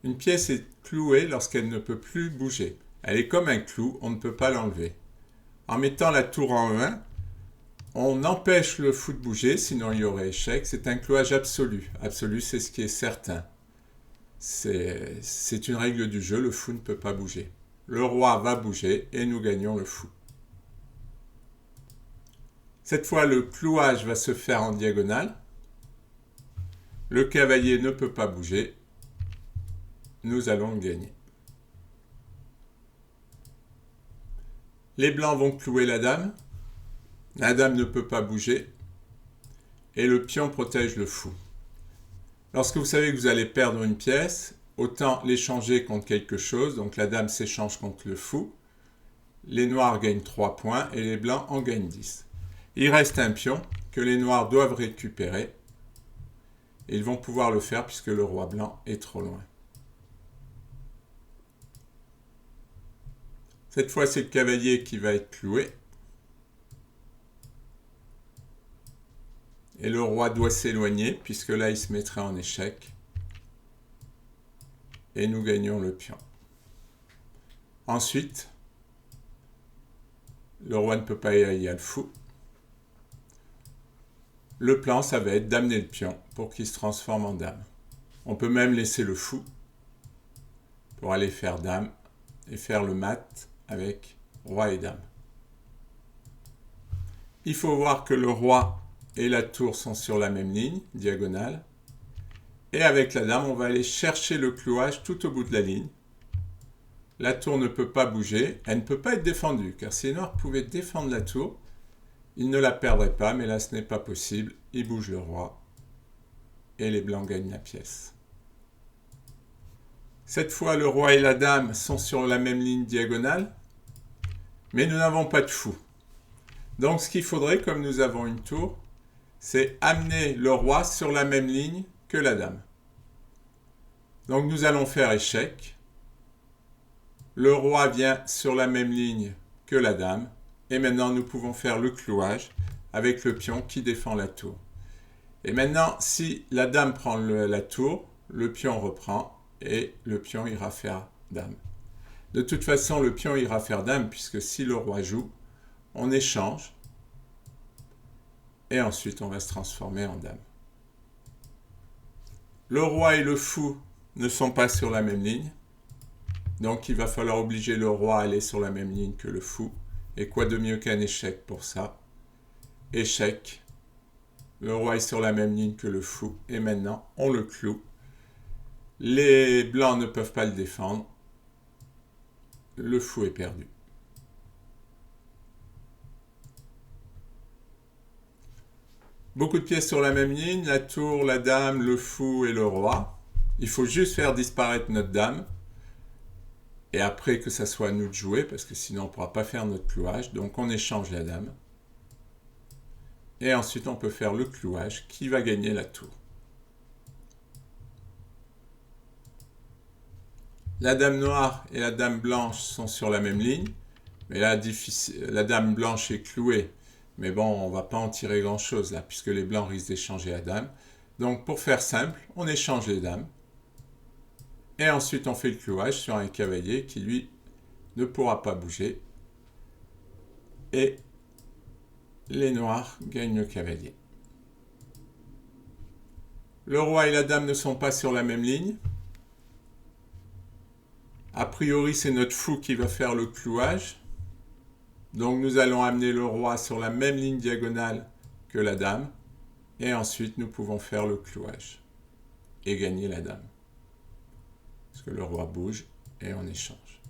Une pièce est clouée lorsqu'elle ne peut plus bouger. Elle est comme un clou, on ne peut pas l'enlever. En mettant la tour en E1, on empêche le fou de bouger, sinon il y aurait échec. C'est un clouage absolu. Absolu, c'est ce qui est certain. C'est une règle du jeu, le fou ne peut pas bouger. Le roi va bouger et nous gagnons le fou. Cette fois, le clouage va se faire en diagonale. Le cavalier ne peut pas bouger. Nous allons le gagner. Les blancs vont clouer la dame. La dame ne peut pas bouger. Et le pion protège le fou. Lorsque vous savez que vous allez perdre une pièce, autant l'échanger contre quelque chose. Donc la dame s'échange contre le fou. Les noirs gagnent 3 points et les blancs en gagnent 10. Il reste un pion que les noirs doivent récupérer. Et ils vont pouvoir le faire puisque le roi blanc est trop loin. Cette fois, c'est le cavalier qui va être cloué. Et le roi doit s'éloigner, puisque là, il se mettrait en échec. Et nous gagnons le pion. Ensuite, le roi ne peut pas y aller, il y a le fou. Le plan, ça va être d'amener le pion pour qu'il se transforme en dame. On peut même laisser le fou pour aller faire dame et faire le mat avec roi et dame. Il faut voir que le roi et la tour sont sur la même ligne, diagonale. Et avec la dame, on va aller chercher le clouage tout au bout de la ligne. La tour ne peut pas bouger, elle ne peut pas être défendue, car si les noirs pouvaient défendre la tour, ils ne la perdraient pas, mais là ce n'est pas possible. Ils bougent le roi et les blancs gagnent la pièce. Cette fois, le roi et la dame sont sur la même ligne diagonale, mais nous n'avons pas de fou. Donc ce qu'il faudrait, comme nous avons une tour, c'est amener le roi sur la même ligne que la dame. Donc nous allons faire échec. Le roi vient sur la même ligne que la dame. Et maintenant, nous pouvons faire le clouage avec le pion qui défend la tour. Et maintenant, si la dame prend la tour, le pion reprend et le pion ira faire dame. De toute façon, le pion ira faire dame puisque si le roi joue, on échange et ensuite on va se transformer en dame. Le roi et le fou ne sont pas sur la même ligne. Donc il va falloir obliger le roi à aller sur la même ligne que le fou. Et quoi de mieux qu'un échec pour ça? Échec. Le roi est sur la même ligne que le fou. Et maintenant, on le cloue. Les blancs ne peuvent pas le défendre. Le fou est perdu. Beaucoup de pièces sur la même ligne. La tour, la dame, le fou et le roi. Il faut juste faire disparaître notre dame. Et après que ça soit à nous de jouer, parce que sinon on ne pourra pas faire notre clouage. Donc on échange la dame. Et ensuite on peut faire le clouage qui va gagner la tour. La dame noire et la dame blanche sont sur la même ligne. Mais là, la dame blanche est clouée. Mais bon, on ne va pas en tirer grand-chose là, puisque les blancs risquent d'échanger la dame. Donc pour faire simple, on échange les dames. Et ensuite, on fait le clouage sur un cavalier qui, lui, ne pourra pas bouger. Et les noirs gagnent le cavalier. Le roi et la dame ne sont pas sur la même ligne. A priori, c'est notre fou qui va faire le clouage. Donc, nous allons amener le roi sur la même ligne diagonale que la dame. Et ensuite, nous pouvons faire le clouage et gagner la dame. Parce que le roi bouge et on échange.